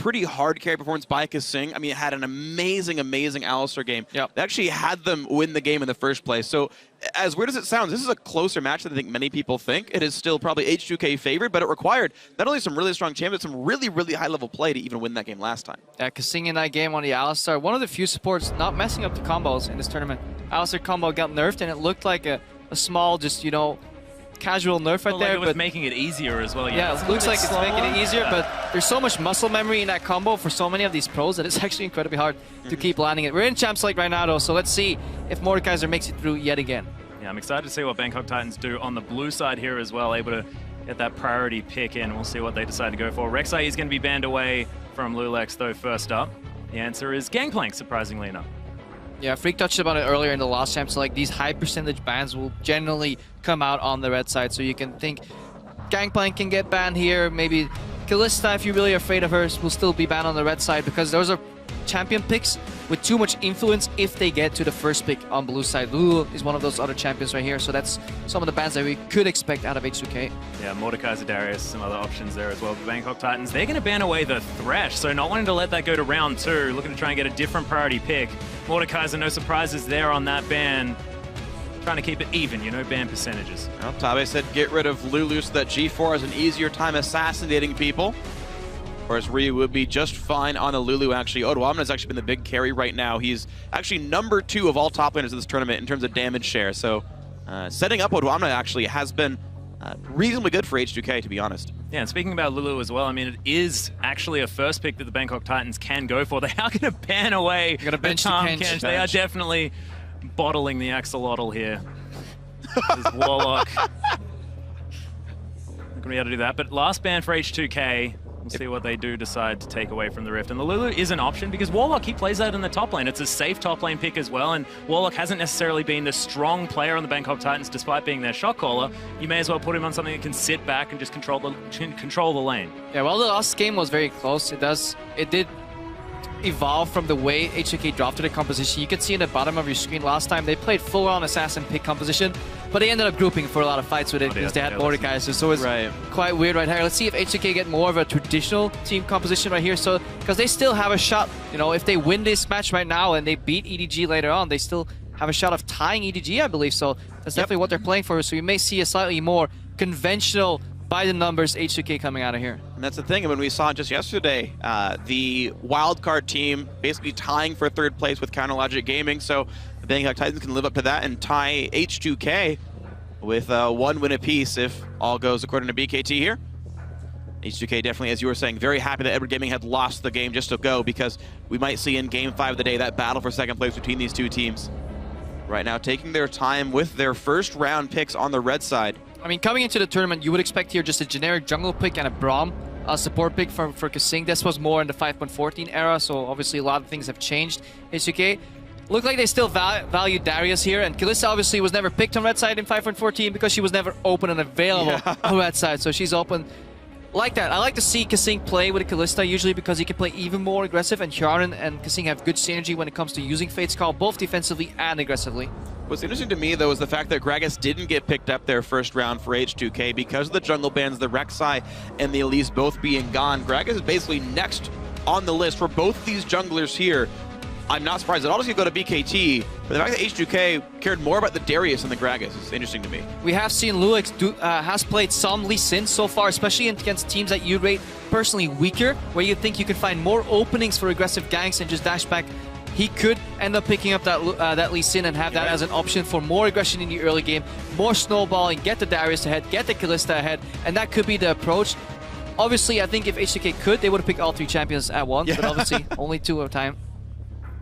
pretty hard carry performance by Kasing. I mean, it had an amazing, amazing Alistar game. Yep. They actually had them win the game in the first place. So as weird as it sounds, this is a closer match than I think many people think. It is still probably H2K favored, but it required not only some really strong champions, but some really, really high-level play to even win that game last time. Yeah, Kasing in that game on the Alistar, one of the few supports not messing up the combos in this tournament. Alistar combo got nerfed, and it looked like a small, just, you know, casual nerf right there. It was making it easier as well. Yeah, it looks like it's making it easier, but there's so much muscle memory in that combo for so many of these pros that it's actually incredibly hard to keep landing it. We're in Champs League right now, though, so let's see if Mordekaiser makes it through yet again. Yeah, I'm excited to see what Bangkok Titans do on the blue side here as well, able to get that priority pick in. We'll see what they decide to go for. Rek'Sai is going to be banned away from Lulex, though, first up. The answer is Gangplank, surprisingly enough. Yeah, Freak touched about it earlier in the last Champs League. These high percentage bans will generally come out on the red side, so you can think Gangplank can get banned here. Maybe Kalista, if you're really afraid of her, will still be banned on the red side, because those are champion picks with too much influence if they get to the first pick on blue side. Lulu is one of those other champions right here, so that's some of the bans that we could expect out of H2K. Yeah, Mordekaiser, Darius, some other options there as well for Bangkok Titans. They're going to ban away the Thresh, so not wanting to let that go to round 2, looking to try and get a different priority pick. Mordekaiser, no surprises there on that ban. Trying to keep it even, you know, ban percentages. Well, Tabe said get rid of Lulu so that G4 has an easier time assassinating people. Whereas Ryu would be just fine on the Lulu, actually. Odoamne has actually been the big carry right now. He's actually #2 of all top laners in this tournament in terms of damage share. So setting up Odoamne actually has been reasonably good for H2K, to be honest. Yeah, and speaking about Lulu as well, I mean, it is actually a first pick that the Bangkok Titans can go for. They are going to ban away the bench Kench. They are definitely bottling the axolotl here. This Warlock. Not going to be able to do that. But last ban for H2K. We'll see what they do decide to take away from the Rift. And the Lulu is an option because Warlock, he plays that in the top lane. It's a safe top lane pick as well, and Warlock hasn't necessarily been the strong player on the Bangkok Titans despite being their shot caller. You may as well put him on something that can sit back and just control the lane. Yeah, well, the last game was very close. It did evolve from the way H2K drafted the composition. You could see in the bottom of your screen last time they played full-on assassin pick composition, but they ended up grouping for a lot of fights with it because they had Mordekaiser, so it's quite weird right here. Let's see if H2K get more of a traditional team composition right here, so because they still have a shot, you know, if they win this match right now and they beat EDG later on, they still have a shot of tying EDG, I believe, so that's definitely what they're playing for, so you may see a slightly more conventional by the numbers H2K coming out of here. And that's the thing, when we saw just yesterday, the wildcard team basically tying for 3rd place with Counterlogic Gaming, so the Bangkok Titans can live up to that and tie H2K with 1 win apiece if all goes according to BKT here. H2K definitely, as you were saying, very happy that Edward Gaming had lost the game just to go, because we might see in Game 5 of the day that battle for 2nd place between these two teams. Right now, taking their time with their first round picks on the red side. I mean, coming into the tournament, you would expect here just a generic jungle pick and a Braum support pick for Kasing. This was more in the 5.14 era, so obviously a lot of things have changed. H2K look like they still value Darius here, and Kalista obviously was never picked on red side in 5.14 because she was never open and available on red side, so she's open. Like that. I like to see Kasing play with Kalista usually because he can play even more aggressive, and Hjarnan and Kasing have good synergy when it comes to using Fate's Call, both defensively and aggressively. What's interesting to me, though, is the fact that Gragas didn't get picked up their first round for H2K because of the jungle bans, the Rek'Sai and the Elise both being gone. Gragas is basically next on the list for both these junglers here. I'm not surprised. It obviously go to BKT, but the fact that H2K cared more about the Darius than the Gragas is interesting to me. We have seen Lulex has played some Lee Sin so far, especially against teams that you rate personally weaker, where you think you can find more openings for aggressive ganks and just dash back. He could end up picking up that Lee Sin and have that as an option for more aggression in the early game, more snowballing, get the Darius ahead, get the Kalista ahead, and that could be the approach. Obviously, I think if H2K could, they would have picked all 3 champions at once, but obviously only 2 at a time.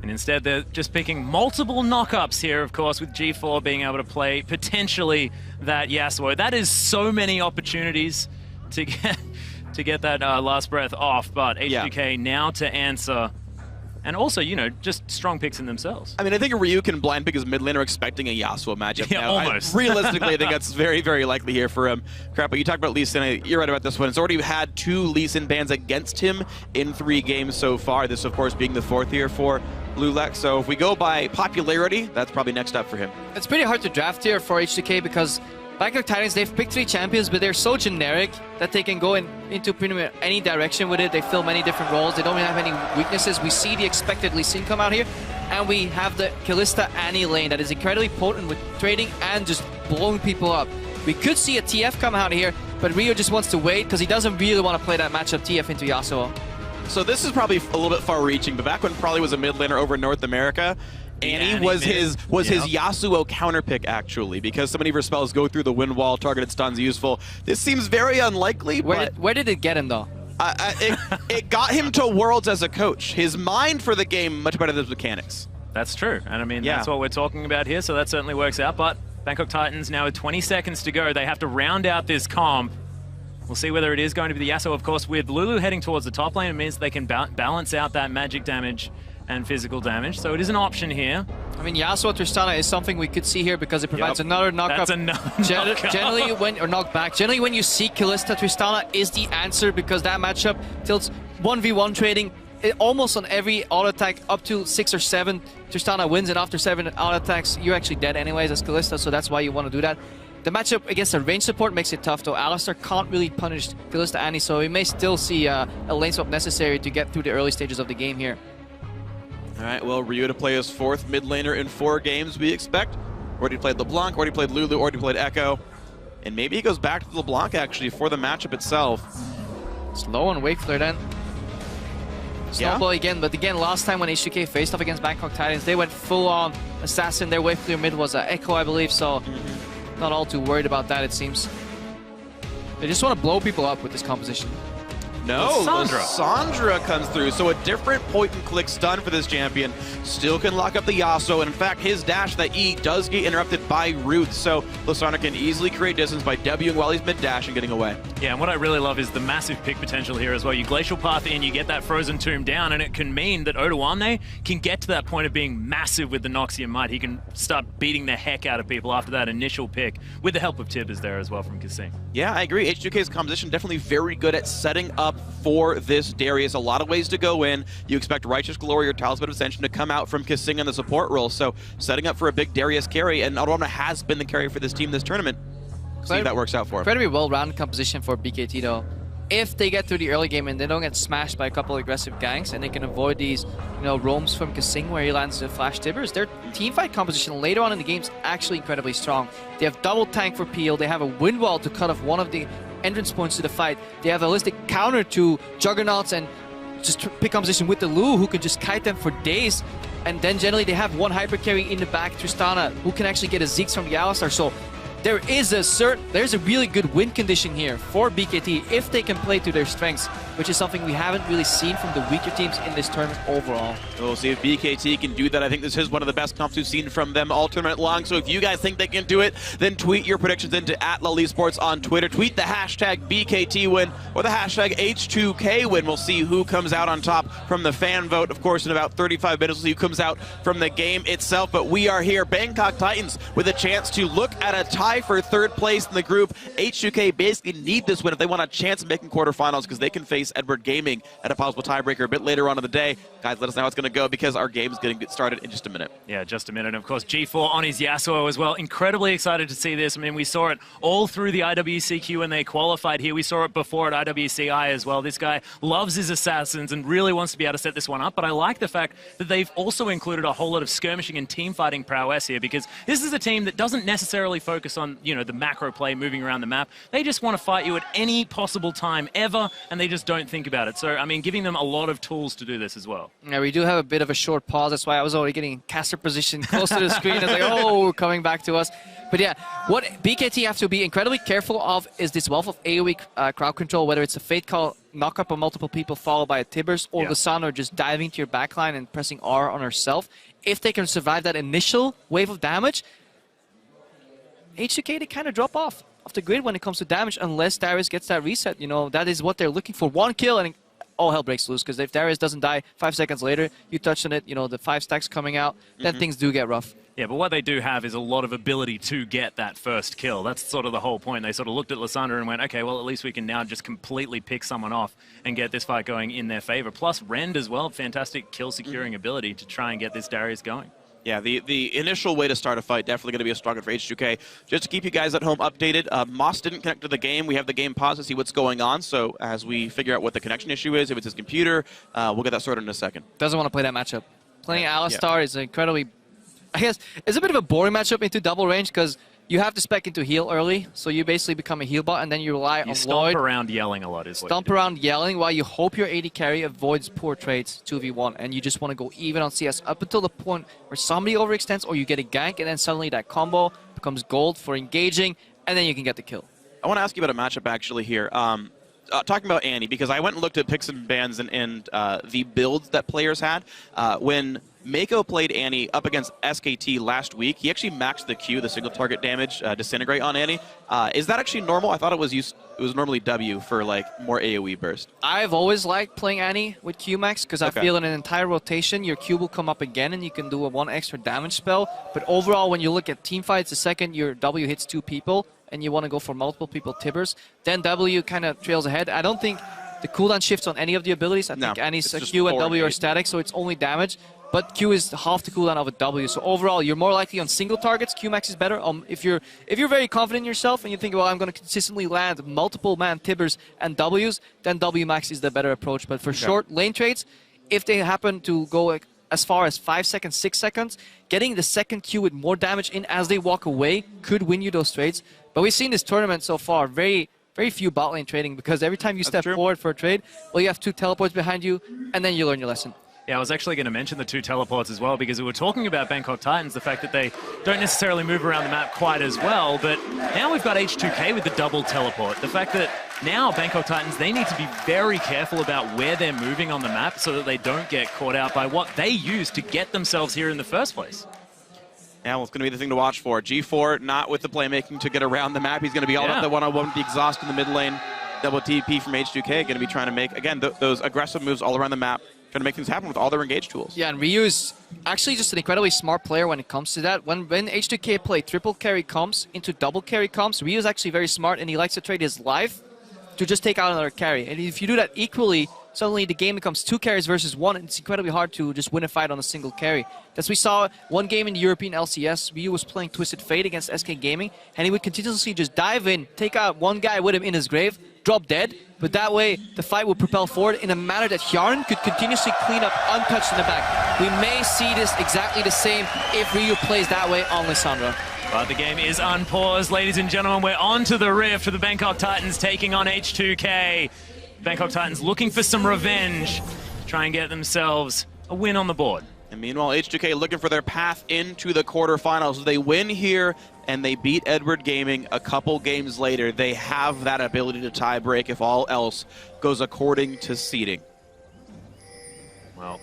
And instead, they're just picking multiple knockups here, of course, with G4 being able to play potentially that Yasuo. That is so many opportunities to get that last breath off, but H2K now to answer. And also, you know, just strong picks in themselves. I mean, I think Ryu can blind pick his mid laner expecting a Yasuo matchup. Yeah, now. almost. Realistically, I think that's very, very likely here for him. Crap, but you talked about Lee Sin. You're right about this one. It's already had 2 Lee Sin bans against him in 3 games so far. This, of course, being the 4th here for Lulex. So if we go by popularity, that's probably next up for him. It's pretty hard to draft here for H2K because Bangkok Titans, they've picked 3 champions, but they're so generic that they can go into pretty much any direction with it. They fill many different roles. They don't really have any weaknesses. We see the expected Lee Sin come out here, and we have the Kalista Annie lane that is incredibly potent with trading and just blowing people up. We could see a TF come out here, but Rio just wants to wait because he doesn't really want to play that matchup TF into Yasuo. So this is probably a little bit far-reaching, but back when probably was a mid laner over in North America, Annie was his Yasuo counter pick actually, because so many of her spells go through the wind wall, targeted stuns useful. This seems very unlikely. Where did it get him though? It got him to Worlds as a coach. His mind for the game much better than his mechanics. That's true, and I mean that's what we're talking about here. So that certainly works out. But Bangkok Titans now with 20 seconds to go, they have to round out this comp. We'll see whether it is going to be the Yasuo. Of course, with Lulu heading towards the top lane, it means they can balance out that magic damage and physical damage, so it is an option here. I mean, Yasuo Tristana is something we could see here because it provides another knockup. That's another knockup. Generally, knockback. Generally, when you see Kalista Tristana is the answer because that matchup tilts 1v1 trading almost on every auto attack up to 6 or 7. Tristana wins, and after 7 auto attacks, you're actually dead anyways as Kalista, so that's why you want to do that. The matchup against a range support makes it tough though. Alistar can't really punish Kalista Annie, so we may still see a lane swap necessary to get through the early stages of the game here. All right, well, Ryu to play his 4th mid laner in 4 games, we expect. Already played LeBlanc, already played Lulu, already played Echo. And maybe he goes back to LeBlanc, actually, for the matchup itself. Slow on Wake Flare then. Snowball again, but again, last time when H2K faced off against Bangkok Titans, they went full-on assassin. Their Wake Flare mid was Echo, I believe, so not all too worried about that, it seems. They just want to blow people up with this composition. No, Lissandra comes through, so a different point-and-click stun for this champion. Still can lock up the Yasuo, and in fact, his dash, that E, does get interrupted by Ruth, so Lissandra can easily create distance by Wing while he's mid-dash and getting away. Yeah, and what I really love is the massive pick potential here as well. You Glacial Path in, you get that Frozen Tomb down, and it can mean that Odoamne can get to that point of being massive with the Noxia Might. He can start beating the heck out of people after that initial pick, with the help of Tibbers there as well from Kassim. Yeah, I agree. H2K's composition definitely very good at setting up for this Darius. A lot of ways to go in. You expect Righteous Glory or Talisman of Ascension to come out from Kassim in the support role, so setting up for a big Darius carry, and Odoamne has been the carry for this team this tournament. See if that works out for him. Incredibly well-rounded composition for BKT though. If they get through the early game and they don't get smashed by a couple of aggressive ganks and they can avoid these, roams from Kassim where he lands the Flash Tibbers, their teamfight composition later on in the game is actually incredibly strong. They have double tank for Peel, they have a wind wall to cut off one of the entrance points to the fight, they have a holistic counter to Juggernauts and just pick composition with the Lu who can just kite them for days, and then generally they have one hyper carry in the back, Tristana, who can actually get a Zeke's from the Alistar, so there's a really good win condition here for BKT if they can play to their strengths, which is something we haven't really seen from the weaker teams in this tournament overall. We'll see if BKT can do that. I think this is one of the best comps we've seen from them all tournament long, so if you guys think they can do it, then tweet your predictions into @LullySports on Twitter. Tweet the hashtag BKT win or the hashtag H2K win. We'll see who comes out on top from the fan vote. Of course, in about 35 minutes, we'll see who comes out from the game itself, but we are here, Bangkok Titans, with a chance to look at a tie for 3rd place in the group. H2K basically need this win if they want a chance of making quarterfinals, because they can face Edward Gaming at a possible tiebreaker a bit later on in the day. Guys, let us know how it's going to go because our game is going to get started in just a minute. Yeah, just a minute. And of course, G4 on his Yasuo as well. Incredibly excited to see this. I mean, we saw it all through the IWCQ when they qualified here. We saw it before at IWCI as well. This guy loves his assassins and really wants to be able to set this one up. But I like the fact that they've also included a whole lot of skirmishing and team fighting prowess here, because this is a team that doesn't necessarily focus on, the macro play moving around the map. They just want to fight you at any possible time ever, and they just don't think about it. So, I mean, giving them a lot of tools to do this as well. Yeah, we do have a bit of a short pause. That's why I was already getting caster position close to the screen. I was like, oh, coming back to us. But yeah, what BKT have to be incredibly careful of is this wealth of AoE crowd control, whether it's a Fate Call, knock up on multiple people followed by a Tibbers, or Lissandra just diving to your backline and pressing R on herself. If they can survive that initial wave of damage, H2K, they kind of drop off the grid when it comes to damage unless Darius gets that reset. That is what they're looking for. One kill and all hell breaks loose, because if Darius doesn't die 5 seconds later, you touch on it, the 5 stacks coming out, then things do get rough. Yeah, but what they do have is a lot of ability to get that first kill. That's sort of the whole point. They sort of looked at Lissandra and went, okay, well, at least we can now just completely pick someone off and get this fight going in their favor. Plus, Rend as well, fantastic kill securing ability to try and get this Darius going. Yeah, the initial way to start a fight definitely going to be a struggle for H2K. Just to keep you guys at home updated, Moss didn't connect to the game. We have the game paused to see what's going on. So as we figure out what the connection issue is, if it's his computer, we'll get that sorted in a second. Doesn't want to play that matchup. Playing Alistar is incredibly, I guess, it's a bit of a boring matchup into double range because you have to spec into heal early, so you basically become a heal bot, and then you rely on Lloyd. Stomp around yelling a lot is what Stomp around yelling while you hope your AD carry avoids poor trades 2v1, and you just want to go even on CS up until the point where somebody overextends or you get a gank, and then suddenly that combo becomes gold for engaging, and then you can get the kill. I want to ask you about a matchup actually here. Talking about Annie, because I went and looked at picks and bans and the builds that players had. When Mako played Annie up against SKT last week, he actually maxed the Q, the single target damage, disintegrate on Annie. Is that actually normal? I thought it was normally W for like more AoE burst. I've always liked playing Annie with Q max because I feel in an entire rotation your Q will come up again and you can do a 1 extra damage spell. But overall, when you look at team fights, the second your W hits 2 people and you want to go for multiple people tibbers, then W kind of trails ahead. I don't think the cooldown shifts on any of the abilities. I think Annie's Q and W are static, so it's only damage. But Q is half the cooldown of a W. So overall, you're more likely on single targets. Q max is better. If you're very confident in yourself and you think, well, I'm going to consistently land multiple man tibbers and Ws, then W max is the better approach. But for short lane trades, if they happen to go as far as 5 seconds, 6 seconds, getting the second Q with more damage in as they walk away could win you those trades. But we've seen this tournament so far, very few bot lane trading, because every time you step forward for a trade, well, you have 2 teleports behind you, and then you learn your lesson. Yeah, I was actually going to mention the 2 teleports as well, because we were talking about Bangkok Titans, the fact that they don't necessarily move around the map quite as well, but now we've got H2K with the double teleport. The fact that now Bangkok Titans, they need to be very careful about where they're moving on the map so that they don't get caught out by what they use to get themselves here in the first place. Yeah, well, it's going to be the thing to watch for. G4 not with the playmaking to get around the map. He's going to be all about the one-on-one with the exhaust in the mid lane. Double TP from H2K, going to be trying to make, again, those aggressive moves all around the map, trying to make things happen with all their engage tools. Yeah, and Ryu is actually just an incredibly smart player when it comes to that. When H2K play triple carry comps into double carry comps, Ryu is actually very smart, and he likes to trade his life to just take out another carry. And if you do that equally, suddenly the game becomes 2 carries versus 1, and it's incredibly hard to just win a fight on a single carry. As we saw one game in the European LCS, Ryu was playing Twisted Fate against SK Gaming, and he would continuously just dive in, take out one guy with him in his grave, drop dead, but that way the fight would propel forward in a manner that Hjarn could continuously clean up untouched in the back. We may see this exactly the same if Ryu plays that way on Lissandra. But the game is unpaused, ladies and gentlemen. We're on to the Rift for the Bangkok Titans taking on H2K. Bangkok Titans looking for some revenge to try and get themselves a win on the board. And meanwhile, H2K looking for their path into the quarterfinals. They win here, and they beat Edward Gaming a couple games later. They have that ability to tie break if all else goes according to seeding. Well,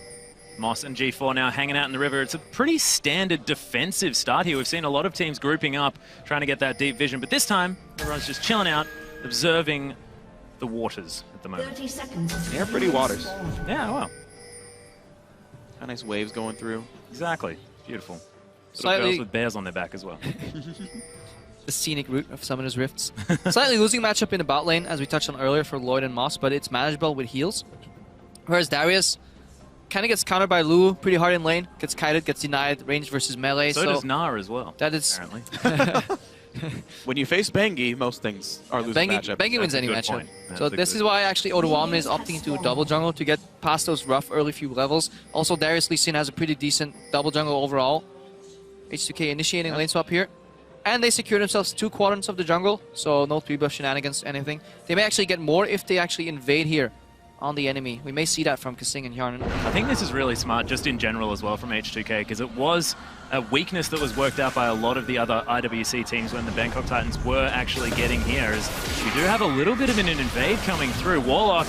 Moss and G4 now hanging out in the river. It's a pretty standard defensive start here. We've seen a lot of teams grouping up, trying to get that deep vision. But this time, everyone's just chilling out, observing the waters at the moment. 30 seconds. They're pretty waters. Yeah, well. Nice waves going through. Exactly. Beautiful. Slightly girls with bears on their back as well. the scenic route of Summoner's Rifts. Slightly losing matchup in the bot lane, as we touched on earlier for Lloyd and Moss, but it's manageable with heals. Whereas Darius kind of gets countered by Lu pretty hard in lane, gets kited, gets denied, range versus melee. So does Nar as well, that is apparently. When you face Bengi, most things are losing matchup. Bengi wins any matchup. So this is why why actually Odoamne is opting into double jungle to get past those rough early few levels. Also, Darius Lee Sin has a pretty decent double jungle overall. H2K initiating lane swap here. And they secure themselves 2 quadrants of the jungle, so no 3-buff shenanigans, anything. They may actually get more if they actually invade here on the enemy. We may see that from Kasing and Hjarnan. I think this is really smart just in general as well from H2K, because it was a weakness that was worked out by a lot of the other IWC teams when the Bangkok Titans were actually getting here, is you do have a little bit of an invade coming through. Warlock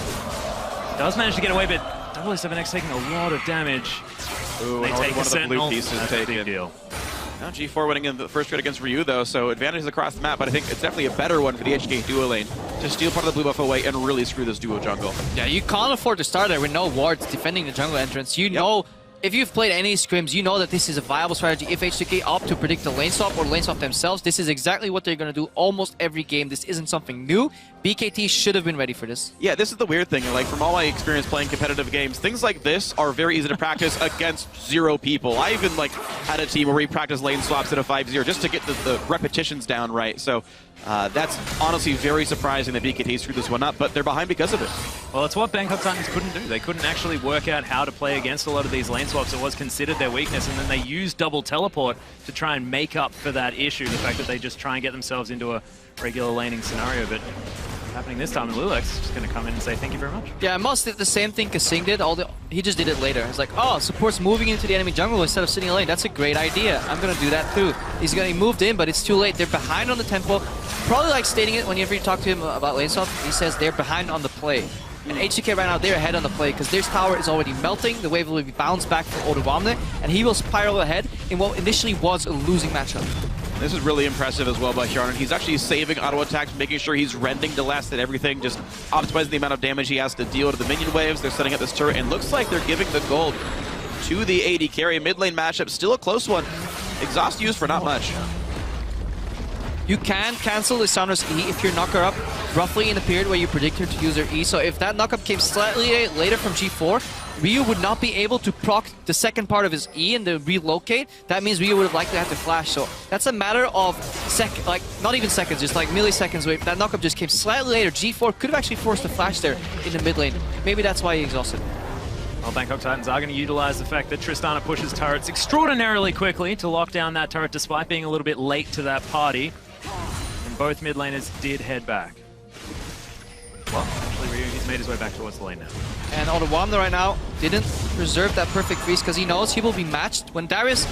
does manage to get away, but 007X taking a lot of damage. Ooh, they take one a of the blue pieces That's a taken. big deal. Now G4 winning in the first trade against Ryu, though, so advantages across the map, but I think it's definitely a better one for the HK duo lane to steal part of the blue buff away and really screw this duo jungle. Yeah, you can't afford to start there with no wards defending the jungle entrance. You know, if you've played any scrims, you know that this is a viable strategy. If H2K opt to predict the lane swap or lane swap themselves, this is exactly what they're going to do almost every game. This isn't something new. BKT should have been ready for this. Yeah, this is the weird thing. Like, from all my experience playing competitive games, things like this are very easy to practice against 0 people. I even, like, had a team where we practiced lane swaps in a 5-0 just to get the repetitions down right. So that's honestly very surprising that BKT screwed this one up, but they're behind because of it. Well, it's what Bangkok Titans couldn't do. They couldn't actually work out how to play against a lot of these lane swaps. It was considered their weakness, and then they used double teleport to try and make up for that issue, the fact that they just try and get themselves into a regular laning scenario. But happening this time, and Lulex is just going to come in and say thank you very much. Yeah, Moss did the same thing Kasing did, he just did it later. It's like, oh, support's moving into the enemy jungle instead of sitting in lane. That's a great idea. I'm going to do that too. He moved in, but it's too late. They're behind on the tempo. Probably like stating it whenever you talk to him about lane swap, he says they're behind on the play. And H2K right now, they're ahead on the play because their tower is already melting. The wave will be bounced back for Odoamne, and he will spiral ahead in what initially was a losing matchup. This is really impressive as well by Hjarnan. He's actually saving auto attacks, making sure he's rending the last at everything, just optimizing the amount of damage he has to deal to the minion waves. They're setting up this turret, and looks like they're giving the gold to the AD carry. Mid lane matchup, still a close one. Exhaust used for not much. You can cancel Lissandra's E if you knock her up roughly in the period where you predict her to use her E. So if that knockup came slightly later from G4, Ryu would not be able to proc the second part of his E and then relocate. That means Ryu would have likely had to flash. So that's a matter of not even seconds, just like milliseconds. Where that knockup just came slightly later, G4 could have actually forced a flash there in the mid lane. Maybe that's why he exhausted. Well, Bangkok Titans are going to utilize the fact that Tristana pushes turrets extraordinarily quickly to lock down that turret despite being a little bit late to that party. And both mid laners did head back. Well, actually Ryu, he's made his way back towards the lane now. And Odoamne right now didn't preserve that perfect freeze because he knows he will be matched. When Darius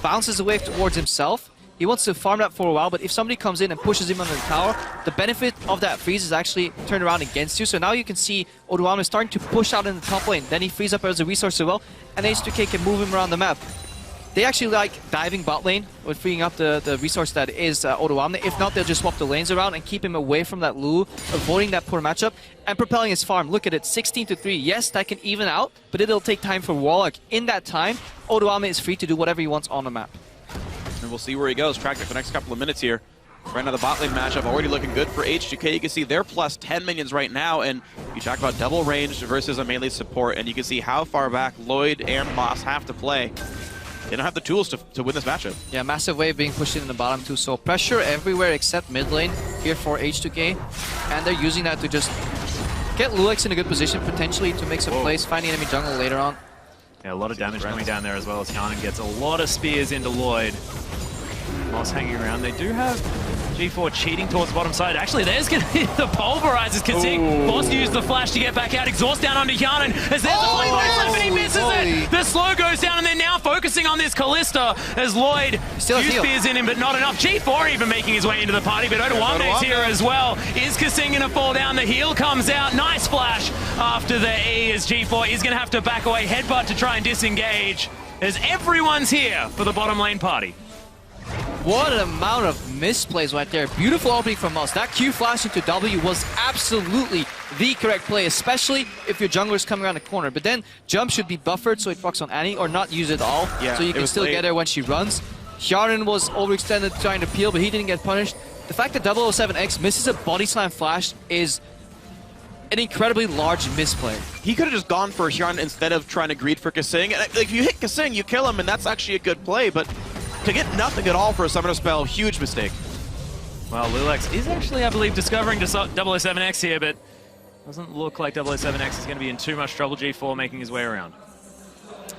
bounces the wave towards himself, he wants to farm that for a while, but if somebody comes in and pushes him under the tower, the benefit of that freeze is actually turned around against you. So now you can see Odoamne starting to push out in the top lane. Then he frees up as a resource as well, and H2K can move him around the map. They actually like diving bot lane with freeing up the resource that is Odoamne. If not, they'll just swap the lanes around and keep him away from that Lu, avoiding that poor matchup, and propelling his farm. Look at it, 16-3. Yes, that can even out, but it'll take time for Warlock. In that time, Odoamne is free to do whatever he wants on the map. And we'll see where he goes. Track it for the next couple of minutes here. Right now, the bot lane matchup already looking good for H2K. You can see they're plus 10 minions right now, and you talk about double range versus a melee support, and you can see how far back Lloyd and Moss have to play. They don't have the tools to win this matchup. Yeah, massive wave being pushed in the bottom too, so pressure everywhere except mid lane here for H2K, and they're using that to just get Lulex in a good position, potentially to make some plays, find the enemy jungle later on. Yeah, a lot of damage coming down there as well as Hjarnan gets a lot of spears into Lloyd. Moss hanging around. They do have G4 cheating towards the bottom side. Actually, there's going to be the pulverizers. Kasing Moss used the flash to get back out. Exhaust down onto Hjarnan. As there's the flame left, and he misses it. The slow goes down, and they're now focusing on this Kalista as Lloyd used spears in him, but not enough. G4 even making his way into the party, but Odoamne's here as well. Is Kasing going to fall down? The heal comes out. Nice flash after the E as G4 is going to have to back away. Headbutt to try and disengage as everyone's here for the bottom lane party. What an amount of misplays right there. Beautiful opening from Moss. That Q flash into W was absolutely the correct play, especially if your jungler is coming around the corner. But then jump should be buffered so it procs on Annie, or not use it all, so you can still get her when she runs. Hjarnan was overextended trying to peel, but he didn't get punished. The fact that 007X misses a body slam flash is an incredibly large misplay. He could have just gone for Hjarnan instead of trying to greed for Kasing. And if you hit Kasing, you kill him, and that's actually a good play, but to get nothing at all for a summoner spell, huge mistake. Well, Lulex is actually, I believe, discovering 007X here, but doesn't look like 007X is going to be in too much trouble. G4 making his way around.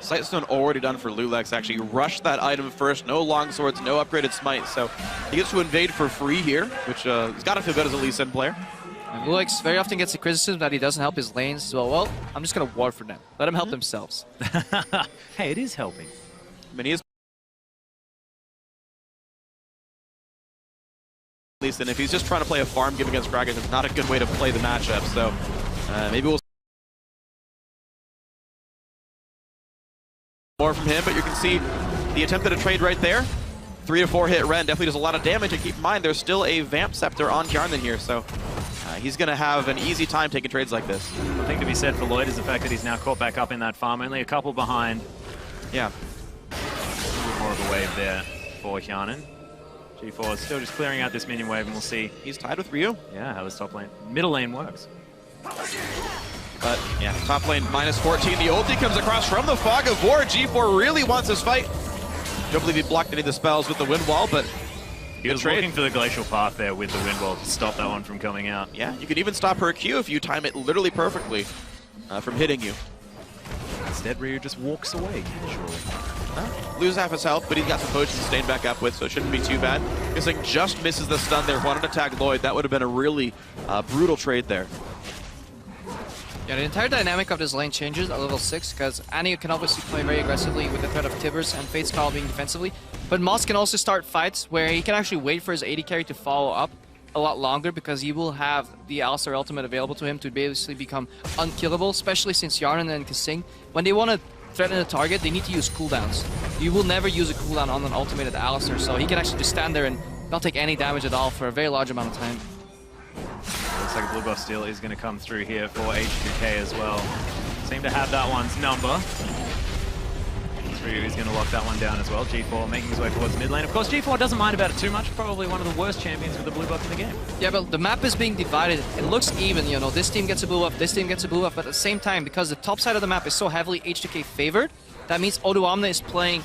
Sightstone already done for Lulex. Actually rushed that item first. No longswords, no upgraded smite, so he gets to invade for free here, which he's got to feel good as a Lee Sin player. And Lulex very often gets the criticism that he doesn't help his lanes as well. Well, I'm just going to ward for them. Let them help themselves. Hey, it is helping. I mean, he is and if he's just trying to play a farm game against Gragas, it's not a good way to play the matchup. So maybe we'll see more from him, but you can see the attempt at a trade right there. 3 to 4 hit Ren definitely does a lot of damage, and keep in mind there's still a Vamp Scepter on Hjarnan here, so he's going to have an easy time taking trades like this. One thing to be said for Lloyd is the fact that he's now caught back up in that farm, only a couple behind. Yeah. A little more of a wave there for Hjarnan. G4 is still just clearing out this minion wave, and we'll see. He's tied with Ryu. Yeah, how this middle lane works. But yeah, top lane minus 14. The ulti comes across from the Fog of War. G4 really wants this fight. Don't believe he blocked any of the spells with the wind wall, but he was looking for the glacial path there with the wind wall to stop that one from coming out. Yeah, you can even stop her Q if you time it literally perfectly from hitting you. Instead, Ryu just walks away casually. Lose half his health, but he's got some potions to stand back up with, so it shouldn't be too bad. Guessing just misses the stun there. Wanted to tag Lloyd. That would have been a really brutal trade there. Yeah, the entire dynamic of this lane changes at level 6 because Annie can obviously play very aggressively with the threat of Tibbers and Fate's Call being defensively. But Moss can also start fights where he can actually wait for his AD carry to follow up a lot longer because he will have the Alistar ultimate available to him to basically become unkillable, especially since Yarnan and Kasing, when they want to threaten a target, they need to use cooldowns. You will never use a cooldown on an ultimated Alistar, so he can actually just stand there and not take any damage at all for a very large amount of time. Looks like a blue buff steal is going to come through here for H2K as well. Seem to have that one's number. Ryu is going to lock that one down as well. G4 making his way towards mid lane. Of course, G4 doesn't mind about it too much. Probably one of the worst champions with the blue buff in the game. Yeah, but the map is being divided. It looks even, you know, this team gets a blue buff, this team gets a blue buff, but at the same time, because the top side of the map is so heavily H2K favored, that means Odoamne is playing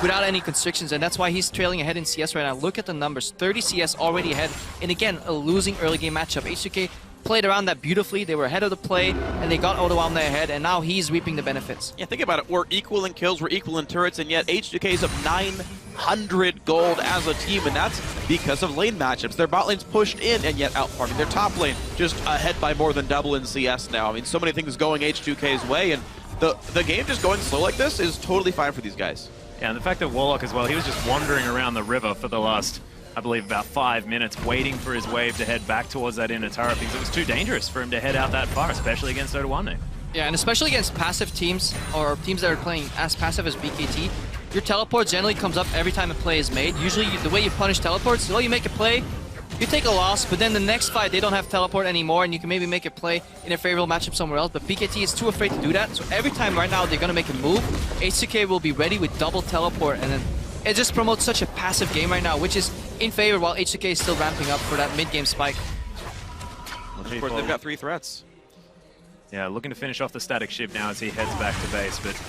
without any constrictions, and that's why he's trailing ahead in CS right now. Look at the numbers, 30 CS already ahead, and again, a losing early game matchup. H2K played around that beautifully. They were ahead of the play, and they got Odoamne ahead, and now he's reaping the benefits. Yeah, think about it. We're equal in kills, we're equal in turrets, and yet H2K is up 900 gold as a team, and that's because of lane matchups. Their bot lane's pushed in and yet outfarming. Their top lane just ahead by more than double in CS now. I mean, so many things going H2K's way, and the game just going slow like this is totally fine for these guys. Yeah, and the fact that Warlock as well, he was just wandering around the river for the last, I believe, about 5 minutes, waiting for his wave to head back towards that inner turret because it was too dangerous for him to head out that far, especially against Odoamne. Yeah, and especially against passive teams, or teams that are playing as passive as BKT, your teleport generally comes up every time a play is made. Usually, the way you punish teleports, well, you make a play, you take a loss, but then the next fight, they don't have teleport anymore, and you can maybe make a play in a favorable matchup somewhere else, but BKT is too afraid to do that, so every time right now they're going to make a move, H2K will be ready with double teleport, and then it just promotes such a passive game right now, which is in favor while H2K is still ramping up for that mid-game spike. Of course, they've got 3 threats. Yeah, looking to finish off the static ship now as he heads back to base, but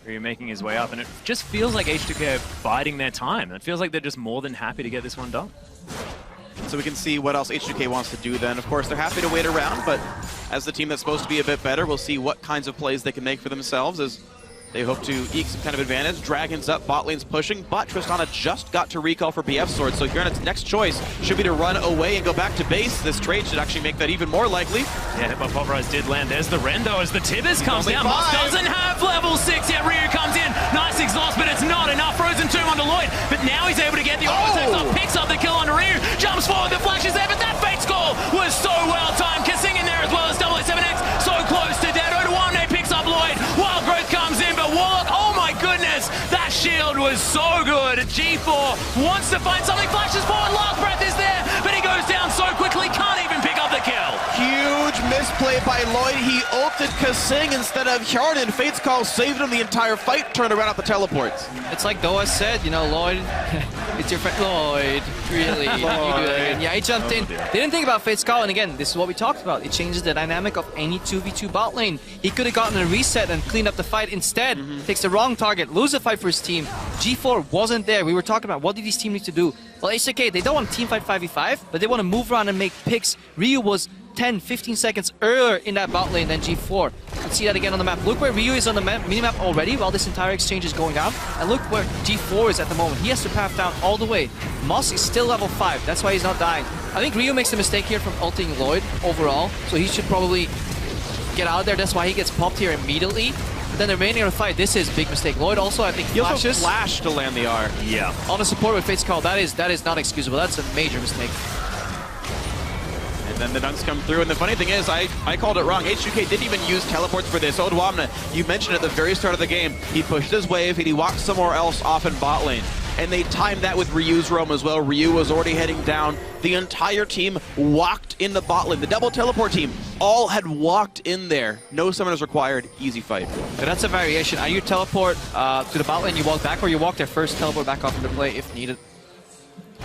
Ryu making his way up, and it just feels like H2K are biding their time. It feels like they're just more than happy to get this one done. So we can see what else H2K wants to do then. Of course, they're happy to wait around, but as the team that's supposed to be a bit better, we'll see what kinds of plays they can make for themselves as they hope to eke some kind of advantage. Dragon's up, bot lane's pushing, but Tristana just got to recall for BF Sword, so here on its next choice should be to run away and go back to base. This trade should actually make that even more likely. Yeah, but Pulverize did land. There's the Rendo as the Tibbers comes down. Moss doesn't have level 6 yet. Ryu comes in. Nice exhaust, but it's not enough. Frozen 2 onto Lloyd, but now he's able to get the auto off, picks up the kill onto Ryu, jumps forward, the flash is there, but that fate score was so well timed. Kasing in there as well as 7X, so close to dead. Odoamne picks up Lloyd. Wild Growth comes in, but Warlock, oh my goodness, that shield was so good. G4 wants to find something, flashes forward, last breath is there, but he goes down so quickly, can't even pick up the kill. Huge misplay by Lloyd. He ulted Kasing instead of Hjarnan. Fate's Call saved him the entire fight, turned around at the teleports. It's like Doa said, you know, Lloyd, it's your friend. Lloyd, really? You do that again. Yeah, he jumped in. They didn't think about Fate's Call, and again, this is what we talked about. It changes the dynamic of any 2v2 bot lane. He could have gotten a reset and cleaned up the fight. Instead, takes the wrong target, lose the fight for his team. G4 wasn't there. We were talking about what did these teams need to do. Well, H2K, they don't want to teamfight 5v5, but they want to move around and make picks. Ryu was 10-15 seconds earlier in that bot lane than G4. You can see that again on the map. Look where Ryu is on the minimap already while this entire exchange is going on. And look where G4 is at the moment. He has to path down all the way. Moss is still level 5. That's why he's not dying. I think Ryu makes a mistake here from ulting Lloyd overall. So he should probably get out of there. That's why he gets popped here immediately. But then the remaining of the fight, this is a big mistake. Lloyd also, I think, flashes. He also flashed to land the R. Yeah. On a support with Fate's Call, that is not excusable. That's a major mistake. And then the dunks come through, and the funny thing is, I called it wrong. H2K didn't even use teleports for this. Odoamne, you mentioned at the very start of the game, he pushed his wave and he walked somewhere else off in bot lane. And they timed that with Ryu's roam as well. Ryu was already heading down. The entire team walked in the bot lane. The double teleport team all had walked in there. No summoners required. Easy fight. So that's a variation. You teleport to the bot lane, you walk back, or you walk there first, teleport back off into play if needed.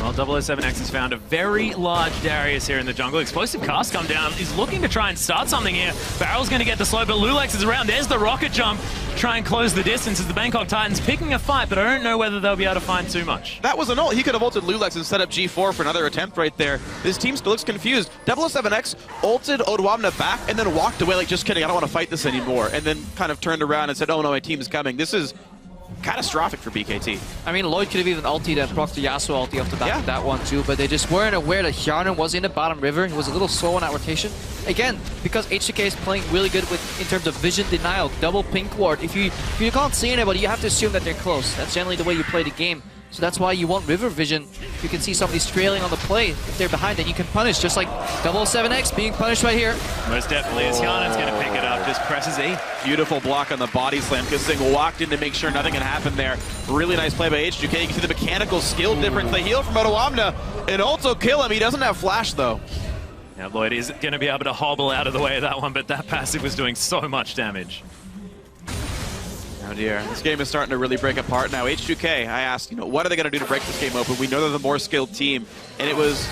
Well, 007X has found a very large Darius here in the jungle. Explosive cast come down. He's looking to try and start something here. Barrel's going to get the slow, but Lulex is around. There's the rocket jump. Try and close the distance as the Bangkok Titans picking a fight, but I don't know whether they'll be able to find too much. That was an ult. He could have ulted Lulex and set up G4 for another attempt right there. This team still looks confused. 007X ulted Odwamna back and then walked away like, just kidding, I don't want to fight this anymore. And then kind of turned around and said, oh no, my team is coming. This is catastrophic for BKT. I mean, Lloyd could have even ultied and proc the Yasuo ulti off the back of that one too, but they just weren't aware that Hjarnan was in the bottom river. He was a little slow on that rotation. Again, because H2K is playing really good with in terms of vision denial, double pink ward. If you can't see anybody, you have to assume that they're close. That's generally the way you play the game. So that's why you want river vision. You can see somebody's trailing on the play. If they're behind, then you can punish, just like 007X being punished right here. Most definitely, as Hjarnan's going to pick it up, just presses E. Beautiful block on the body slam. Kissing walked in to make sure nothing can happen there. Really nice play by H2K. You can see the mechanical skill difference. The heal from Odwamna, and also kill him. He doesn't have flash though. Yeah, Lloyd is going to be able to hobble out of the way of that one, but that passive was doing so much damage. Oh dear, this game is starting to really break apart now. H2K, I asked, what are they going to do to break this game open? We know they're the more skilled team, and it was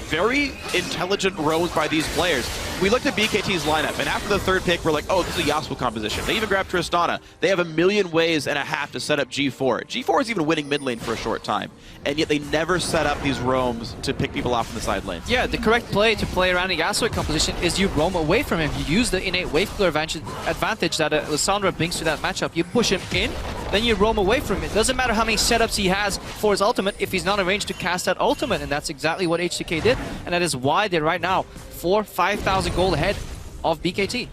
very intelligent roams by these players. We looked at BKT's lineup, and after the third pick, we're like, oh, this is a Yasuo composition. They even grabbed Tristana. They have 1,000,000 ways and a half to set up G4. G4 is even winning mid lane for a short time, and yet they never set up these roams to pick people off in the side lanes. Yeah, the correct play to play around the Yasuo composition is you roam away from him. You use the innate wave clear advantage that Lissandra brings to that matchup. You push him in, then you roam away from it. Doesn't matter how many setups he has for his ultimate if he's not arranged to cast that ultimate, and that's exactly what H2K did, and that is why they're right now 4,000-5,000 gold ahead of BKT.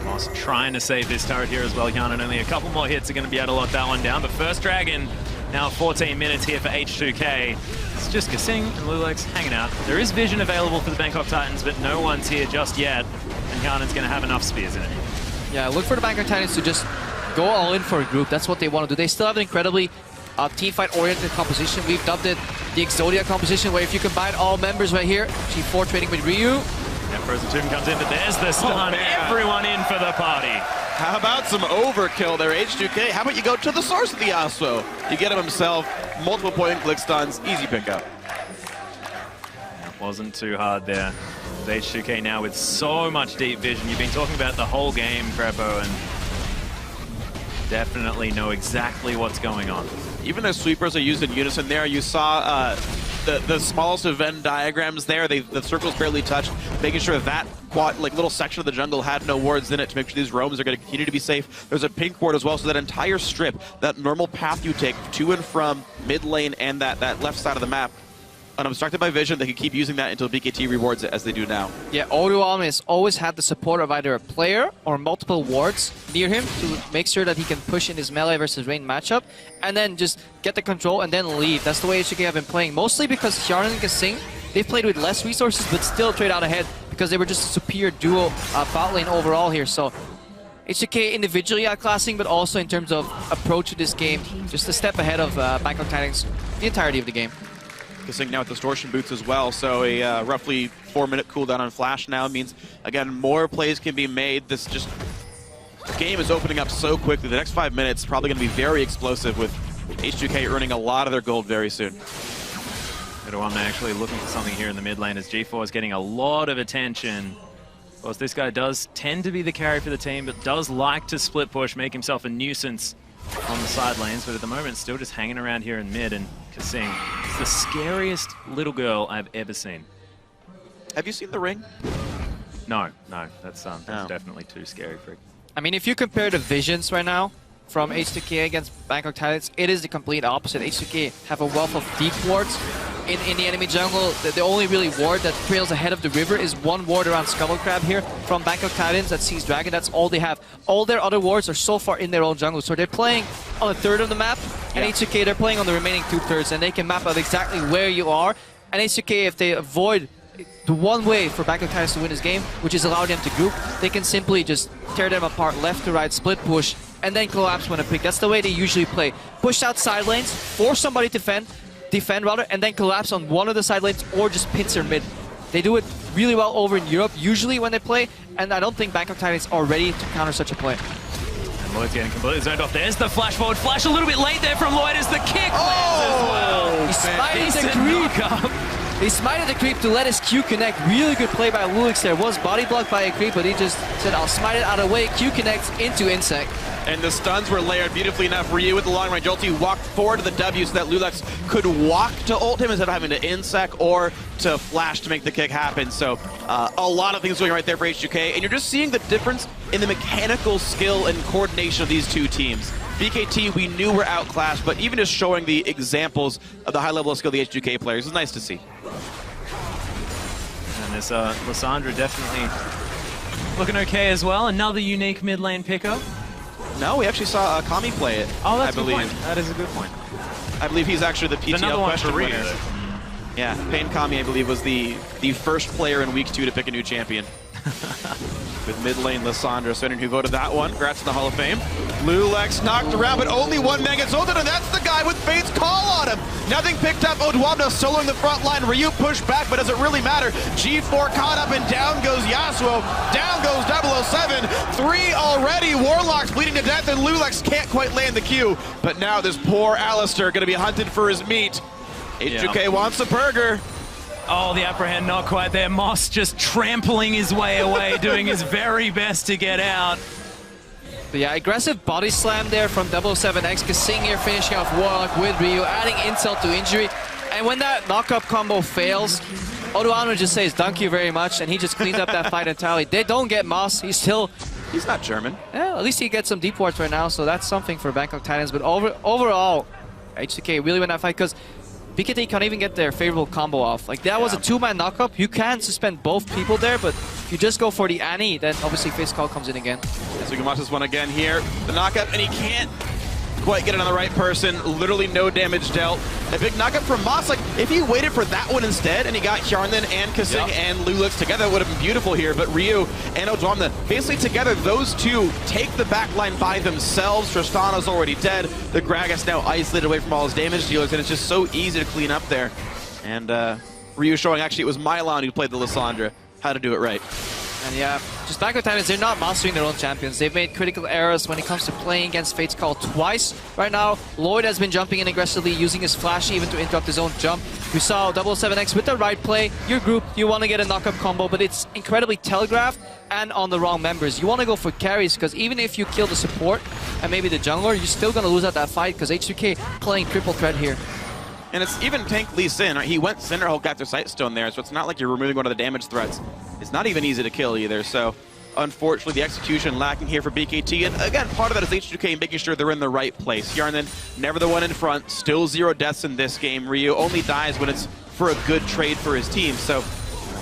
Moss trying to save this turret here as well. Hjarnan only a couple more hits are going to be able to lock that one down, but first Dragon, now 14 minutes here for H2K. It's just Kasing and Lulex hanging out. There is vision available for the Bangkok Titans, but no one's here just yet, and Hjarnan's going to have enough spears in it. Yeah, look for the Bangkok Titans to just go all in for a group. That's what they want to do. They still have an incredibly team fight oriented composition. We've dubbed it the Exodia composition, where if you combine all members right here, G4 trading with Ryu. Yeah, Frozen Tomb comes in, but there's the stun. Everyone in for the party. How about some overkill there, H2K? How about you go to the source of the Yasuo? You get him himself, multiple point and click stuns, easy pickup. Wasn't too hard there. H2K now with so much deep vision. You've been talking about the whole game, Crepo, and definitely know exactly what's going on. Even their sweepers are used in unison there. You saw the smallest of Venn diagrams there. The circles barely touched, making sure that little section of the jungle had no wards in it to make sure these roams are going to continue to be safe. There's a pink ward as well, so that entire strip, that normal path you take to and from mid lane and that left side of the map, unobstructed by vision, they can keep using that until BKT rewards it as they do now. Yeah, Odwamna has always had the support of either a player or multiple wards near him to make sure that he can push in his melee versus range matchup, and then just get the control and then leave. That's the way H2K have been playing, mostly because Hjarnan and Kasing, they've played with less resources but still trade out ahead because they were just a superior duo bot lane overall here. So H2K individually outclassing, but also in terms of approach to this game, just a step ahead of Bangkok Titans the entirety of the game. Kissing now with distortion boots as well, so a roughly 4-minute cooldown on flash now means, again, more plays can be made. The game is opening up so quickly. The next 5 minutes probably going to be very explosive, with H2K earning a lot of their gold very soon. I'm actually looking for something here in the mid lane as G4 is getting a lot of attention. Of course, this guy does tend to be the carry for the team, but does like to split push, make himself a nuisance on the side lanes, but at the moment still just hanging around here in mid, and Kasing is the scariest little girl I've ever seen. Have you seen The Ring? No, that's definitely too scary for it. I mean, if you compare the visions right now from H2K against Bangkok Titans, it is the complete opposite. H2K have a wealth of deep wards in the enemy jungle. The only really ward that trails ahead of the river is one ward around Scuttle Crab here from Bangkok Titans that sees Dragon. That's all they have. All their other wards are so far in their own jungle. So they're playing on a third of the map, and H2K, they're playing on the remaining 2/3, and they can map out exactly where you are. And H2K, if they avoid the one way for Bangkok Titans to win this game, which is allow them to group, they can simply just tear them apart left to right, split push, and then collapse when a pick. That's the way they usually play. Push out side lanes, force somebody to defend rather, and then collapse on one of the side lanes or just pincer mid. They do it really well over in Europe, usually when they play, and I don't think Bangkok Titans are ready to counter such a play. And Lloyd's getting completely zoned off. There's the flash forward. Flash a little bit late there from Lloyd as the kick lands as well. He smited the creep. He smited the creep to let his Q connect. Really good play by Lulix there. Was body blocked by a creep, but he just said, I'll smite it out of the way. Q connects into Insect. And the stuns were layered beautifully enough. Ryu with the long range ulti walked forward to the W so that Lulix could walk to ult him instead of having to insec or to flash to make the kick happen. So a lot of things going right there for H2K. And you're just seeing the difference in the mechanical skill and coordination of these two teams. BKT, we knew were outclassed, but even just showing the examples of the high level of skill of the H2K players is nice to see. And this Lissandra definitely looking okay as well. Another unique mid lane pickup. No, we actually saw Kami play it. Oh, that's I a good believe. point. That is a good point. I believe he's actually the PTL question winner. Yeah, Pain Kami, I believe, was the first player in Week 2 to pick a new champion. With mid lane Lissandra sending who voted that one. Congrats to the Hall of Fame. Lulix knocked around, but only one man gets ulted, and that's the guy with Fate's call on him. Nothing picked up. Odwamna soloing the front line. Ryu pushed back, but does it really matter? G4 caught up, and down goes Yasuo. Down goes 007. 3 already. Warlock's bleeding to death, and Lulix can't quite land the Q. But now this poor Alistair going to be hunted for his meat. H2K wants a burger. Oh, the apprehend not quite there. Moss just trampling his way away, doing his very best to get out. But yeah, aggressive body slam there from 007X. Kasing here finishing off Warlock with Ryu, adding insult to injury. And when that knock-up combo fails, Odoano just says, thank you very much, and he just cleans up that fight entirely. They don't get Moss. He's not German. Yeah, at least he gets some deep wards right now, so that's something for Bangkok Titans. But overall, H2K really win that fight because BKT can't even get their favorable combo off. Like, that was a 2-man knockup. You can suspend both people there, but if you just go for the Annie, then obviously Face Call comes in again. So we can watch this one again here. The knockup, and he can't quite get it on the right person. Literally no damage dealt. A big knockup from Moss. Like, if he waited for that one instead, and he got Hjarnan and Kasing and Lulix together, it would have been beautiful here. But Ryu and Odwamna, basically together, those two take the backline by themselves. Tristana's already dead. The Gragas now isolated away from all his damage dealers, and it's just so easy to clean up there. And Ryu showing actually it was Mylon who played the Lissandra, how to do it right. And yeah, just Bangkok Titans, they're not mastering their own champions. They've made critical errors when it comes to playing against Fate's Call twice. Right now, Lloyd has been jumping in aggressively, using his flash even to interrupt his own jump. We saw 007X with the right play. Your group, you want to get a knockup combo, but it's incredibly telegraphed and on the wrong members. You want to go for carries, because even if you kill the support and maybe the jungler, you're still going to lose out that fight, because H2K playing triple threat here. And it's even tank Lee Sin, right? He went Cinderhulk, got their Sightstone there, so it's not like you're removing one of the damage threats. It's not even easy to kill either, so unfortunately the execution lacking here for BKT. And again, part of that is H2K making sure they're in the right place. Hjarnan, never the one in front, still 0 deaths in this game. Ryu only dies when it's for a good trade for his team, so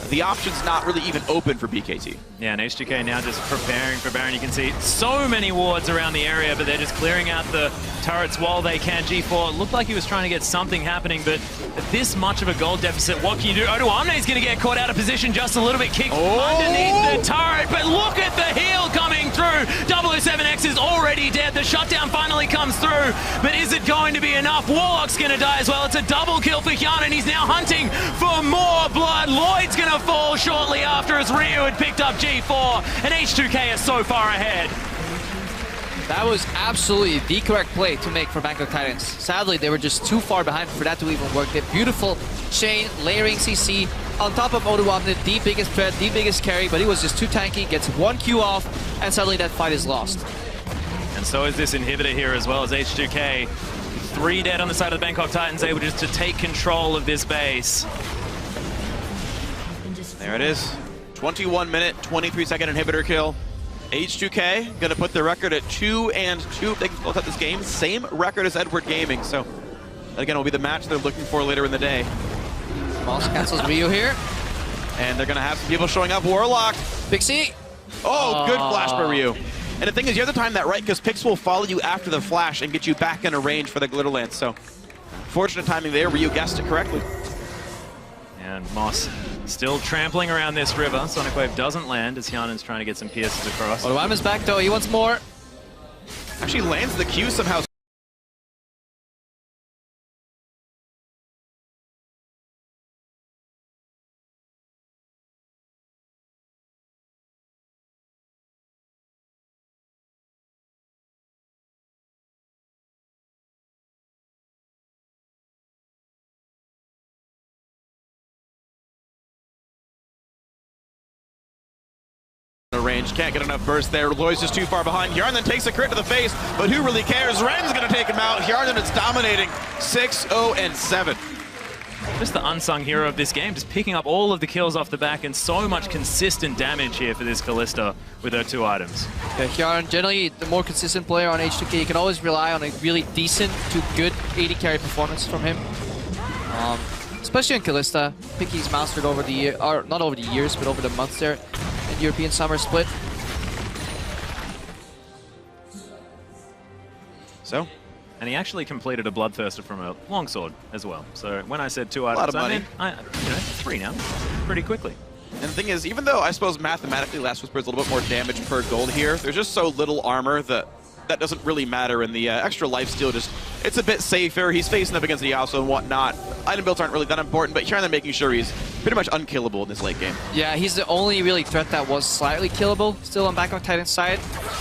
the option's not really even open for BKT. Yeah, and H2K now just preparing for Baron. You can see so many wards around the area, but they're just clearing out the turrets while they can. G4 looked like he was trying to get something happening, but at this much of a gold deficit, what can you do? Odoamne's going to get caught out of position just a little bit, kicked underneath the turret, but look at the heal coming through. 007X is already dead. The shutdown finally comes through, but is it going to be enough? Warlock's going to die as well. It's a double kill for Hjarnan. He's now hunting for more blood. Lloyd's going to fall shortly after as Ryu had picked up G4, and H2K is so far ahead. That was absolutely the correct play to make for Bangkok Titans. Sadly, they were just too far behind for that to even work. The beautiful chain, layering CC on top of Odoamne, the biggest threat, the biggest carry, but he was just too tanky, gets 1 Q off, and suddenly that fight is lost. And so is this inhibitor here as well as H2K. 3 dead on the side of the Bangkok Titans, able just to take control of this base. There it is. 21-minute, 23-second inhibitor kill. H2K going to put the record at 2-2. They can close out this game. Same record as Edward Gaming. So, again, will be the match they're looking for later in the day. Moss cancels Ryu here. And they're going to have some people showing up. Warlock. Pixie. Oh, good flash by Ryu. And the thing is, you have to time that right, because Pix will follow you after the flash and get you back into range for the Glitter Lance. So, fortunate timing there. Ryu guessed it correctly. And Moss still trampling around this river. Sonic Wave doesn't land as Hjarnan's trying to get some pierces across. Odoamne's back though, he wants more. Actually lands the Q somehow. range. Can't get enough burst there. Loy's just too far behind. Hjarn then takes a crit to the face, but who really cares? Ren's going to take him out. Hjarn is dominating 6-0-7. Just the unsung hero of this game, just picking up all of the kills off the back and so much consistent damage here for this Kalista with her 2 items. Yeah, Hjarn, generally the more consistent player on H2K, you can always rely on a really decent to good AD carry performance from him. Especially in Kalista, Picky he's mastered over the year, or not over the years, but over the months there in European Summer Split. So, and he actually completed a Bloodthirster from a longsword as well. So when I said 2 items, I mean, 3 now, pretty quickly. And the thing is, even though I suppose mathematically Last Whisper is a little bit more damage per gold here, there's just so little armor that doesn't really matter, and the extra lifesteal just, it's a bit safer. He's facing up against the Yasuo and whatnot. Item builds aren't really that important, but here they're making sure he's pretty much unkillable in this late game. Yeah, he's the only really threat that was slightly killable still on Bangkok Titan's side.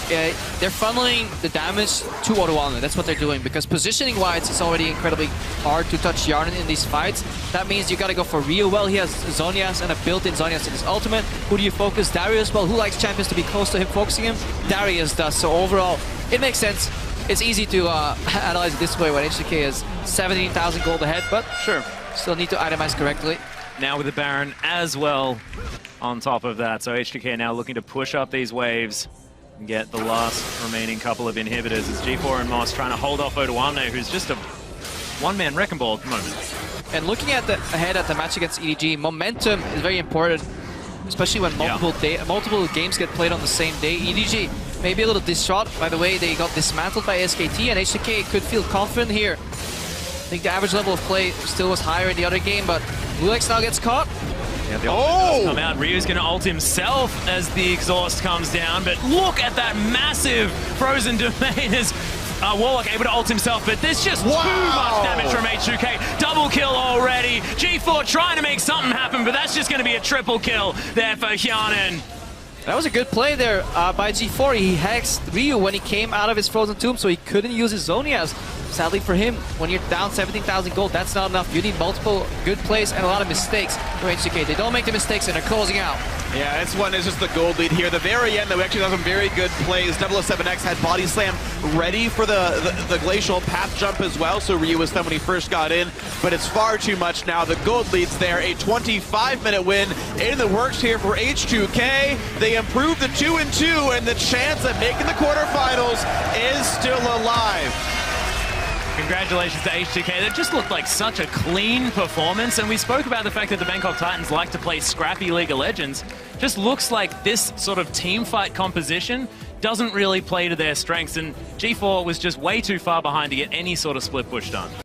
They're funneling the damage to Oruana. That's what they're doing, because positioning-wise, it's already incredibly hard to touch Hjarn in these fights. That means you gotta go for Ryu. Well, he has Zhonya's and a built-in Zhonya's in his ultimate. Who do you focus? Darius? Well, who likes champions to be close to him focusing him? Darius does. So overall, it makes sense. It's easy to analyze it this way when H2K is 17,000 gold ahead, but sure, still need to itemize correctly. Now with the Baron as well on top of that. So H2K now looking to push up these waves and get the last remaining couple of inhibitors as G4 and Moss trying to hold off Odoamne, who's just a one-man wrecking ball at the moment. And looking at ahead at the match against EDG, momentum is very important, especially when multiple games get played on the same day. EDG may be a little distraught by the way they got dismantled by SKT, and H2K could feel confident here. I think the average level of play still was higher in the other game, but Bluex now gets caught. Yeah, the ult does come out. Ryu's going to ult himself as the exhaust comes down, but look at that massive frozen domain as Warlock able to ult himself, but there's just too much damage from H2K. Double kill already. G4 trying to make something happen, but that's just going to be a triple kill there for Hjarnan. That was a good play there by G4. He hexed Ryu when he came out of his frozen tomb, so he couldn't use his Zhonya's. Sadly for him, when you're down 17,000 gold, that's not enough. You need multiple good plays and a lot of mistakes for H2K. They don't make the mistakes and they're closing out. Yeah, this one is just the gold lead here. The very end, though, we actually have some very good plays. 007X had body slam ready for the glacial path jump as well, so Ryu was done when he first got in, but it's far too much now. The gold lead's there. A 25-minute win in the works here for H2K. They improved to 2-2, and the chance of making the quarterfinals is still alive. Congratulations to H2K. That just looked like such a clean performance, and we spoke about the fact that the Bangkok Titans like to play scrappy League of Legends. Just looks like this sort of team fight composition doesn't really play to their strengths, and G4 was just way too far behind to get any sort of split push done.